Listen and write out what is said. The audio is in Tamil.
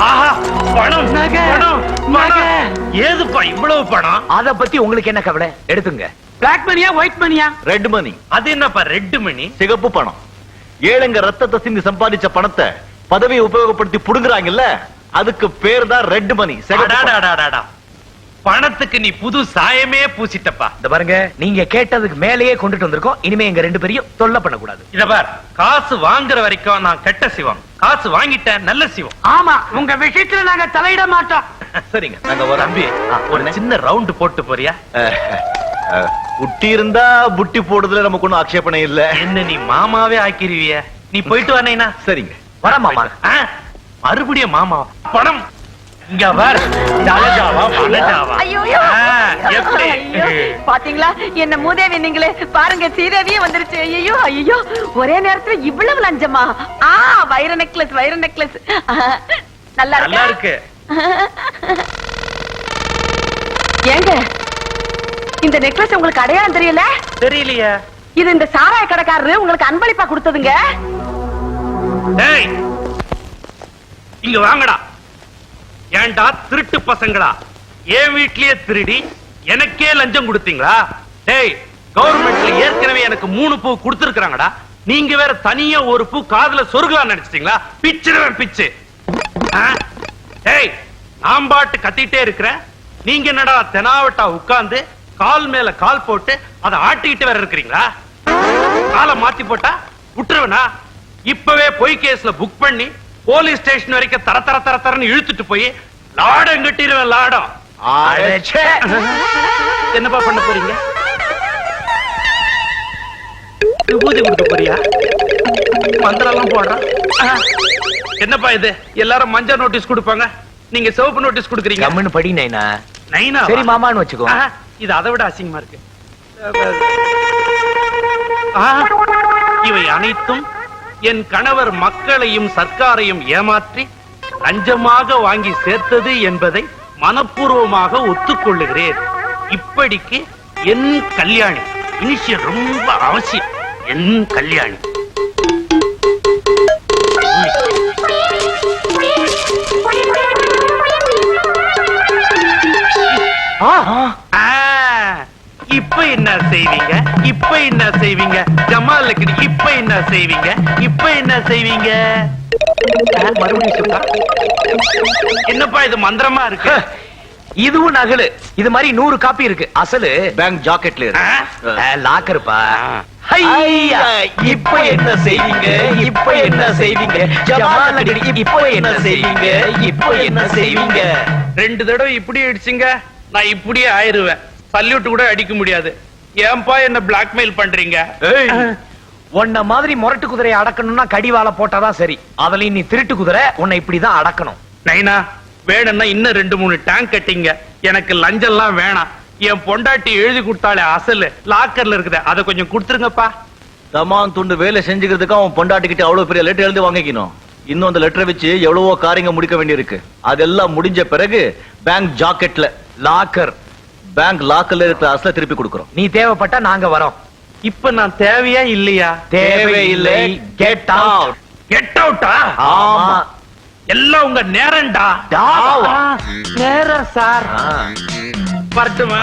ஆஹா, பணம் பணம் பணம். ஏதுப்பா இவ்வளவு பணம்? அத பத்தி உங்களுக்கு என்ன கவலை? எடுத்துங்க. பிளாக் மணியா ஒயிட் மணியா? ரெட் மணி. அது என்னப்பா ரெட் மணி? சிகப்பு பணம். ஏழைங்க ரத்தத்தை சிந்தி சம்பாதிச்ச பணத்தை பதவியை உபயோகப்படுத்தி புடுங்குறாங்கல்ல, அதுக்கு பேர் தான் ரெட் மணி. பணத்துக்கு நீ புது சாயமே பூசிட்டப்பா. இந்த பாருங்க, நீங்க கேட்டதுக்கு மேலேயே கொண்டுட்டு வந்திருக்கோம். இனிமே எங்க ரெண்டு பேரையும் தொல்லை பண்ண கூடாது. இத பார், காசு வாங்குற வரைக்கும் நான் கெட்ட சிவம், காசு வாங்கிட்டேன் நல்ல சிவம். ஆமா, உங்க விஷயத்துல நாங்க தலையிட மாட்டோம். சரிங்க, நாங்க வரோம். தம்பி, ஒரு சின்ன ரவுண்ட் போட்டு போறியா? குட்டி இருந்தா புட்டி போடுறதுல நமக்கு ஒண்ணும் ஆட்சேபனை இல்ல. என்ன நீ மாமாவே ஆக்கிருவிய? நீ போயிட்டு வரேனா? சரிங்க, வர மாமா. மறுபடியும் மாமா. பணம் இங்க வர. ஜலஜாவா வனஜாவா? எப்படி பாத்தீங்களா என்ன மூதேவி நீங்களே? பாருங்க, சீரவியே வந்துருச்சு. ஐயோ ஐயோ, ஒரே நேரத்துல இவ்வளவு லஞ்சமா? வைர நெக்லஸ், வைர நெக்லஸ். நல்லா இருக்கு. ஏங்க, இந்த நெக்லஸ் உங்களுக்கு அடையாளம் தெரியல? தெரியலையா? இது இந்த சாராய கடைக்காரரு உங்களுக்கு அன்பளிப்பா கொடுத்ததுங்க. இங்க வாங்கடா. ஏண்டா திருட்டு பசங்களா, என் வீட்லயே திருடி எனக்கே லஞ்சம் கொடுத்தீங்களா? டேய், கவர்மெண்ட்ல ஏற்கனவே எனக்கு 3 பூ கொடுத்திருக்காங்கடா. நீங்க வேற தனியா ஒரு பூ காதுல சொருகலாம் நினைச்சிட்டீங்களா? பிச்சுடுவேன் பிச்சு. டேய், நான் பாட்டு கத்திட்டே இருக்கிறேன், நீங்க என்னடா தெனாவட்டா உட்கார்ந்து கால் மேல கால் போட்டு அதை ஆட்டிக்கிட்டு வேற இருக்கிறீங்களா? காலை மாத்தி போட்டா விட்டுருவனா? இப்பவே பொய் கேஸ்ல புக் பண்ணி போலீஸ் ஸ்டேஷன் வரைக்கும் தர தர தர தரன்னு இழுத்துட்டு போய் லாடம் கட்டிடுவேன். லாடம். என்னப்பா பண்ண போறீங்க? விபூதி கொடுக்க போறியா? மந்திரம் போடுறான். என்னப்பா இது? எல்லாரும் மஞ்சள் நோட்டீஸ் கொடுப்பாங்க, நீங்க சிவப்பு நோட்டீஸ் கொடுக்குறீங்க. கம்முன்னு படி நைனா. நைனா? சரி மாமான்னு வச்சுக்கோ. இது அதை விட அசிங்கமா இருக்கு. இவை அனைத்தும் என் கணவர் மக்களையும் சர்க்காரையும் ஏமாற்றி லஞ்சமாக வாங்கி சேர்த்தது என்பதை மனப்பூர்வமாக ஒத்துக்கொள்ளுகிறேன். இப்படிக்கு என் கல்யாணி. இனிஷியல் ரொம்ப அவசியம். என் கல்யாணி. இப்ப என்ன செய்வீங்க? இப்ப என்ன செய்வீங்க? ஜமாலுக்கு இப்ப என்ன செய்வீங்க? இப்ப என்ன செய்வீங்க? மறுபடியும் சொல்றா. என்னப்பா இது மந்திரமா இருக்கு? இதுவும் நகலு. இது மாதிரி 100 காப்பி இருக்கு. அசலு பேங்க் ஜாக்கெட்ல லாக்கர்ப்பா. இப்ப என்ன செய்வீங்க? இப்ப என்ன செய்வீங்க? ஜமாலடி இப்ப என்ன செய்வீங்க? இப்ப என்ன செய்வீங்க? 2 தடவை இப்படி அடிச்சுங்க, நான் இப்படியே ஆயிருவேன். சல்யூட் கூட அடிக்க முடியாது. ஏன்பா என்ன பிளாக்மெயில் பண்றீங்க? உன்ன மாதிரி முரட்டு குதிரையை அடக்கணும்னா கடிவாள போட்டாதான் சரி. அதுலயும் நீ திருட்டு குதிரை, உன்னை இப்படிதான் அடக்கணும். நைனா, வேணும்னா இன்னும் 2-3 டேங்க் கட்டிங்க. எனக்கு லஞ்சம்லாம் வேணாம். என் பொண்டாட்டி எழுதி கொடுத்தாலே அசல் லாக்கர்ல இருக்குது, அதை கொஞ்சம் கொடுத்துருங்கப்பா. தமான் துண்டு வேலை செஞ்சுக்கிறதுக்கு அவன் பொண்டாட்டிக்கிட்ட அவ்வளவு பெரிய லெட்டர் எழுதி வாங்கிக்கணும். இன்னும் அந்த லெட்டரை வச்சு எவ்வளவோ காரியங்க முடிக்க வேண்டியிருக்கு. அதெல்லாம் முடிஞ்ச பிறகு பேங்க் ஜாக்கெட்ல லாக்கர், பேங்க் லாக்கர்ல இருக்கிற அசல திருப்பி கொடுக்கிறோம். நீ தேவைப்பட்டா நாங்க வரோம். இப்ப நான் தேவையா இல்லையா? தேவையில்லை. Get out. கெட் அவுட்டா? ஆமா. எல்லாம் உங்க நேரம்டா. டாவா. நேரம் சார். வரட்டுமா?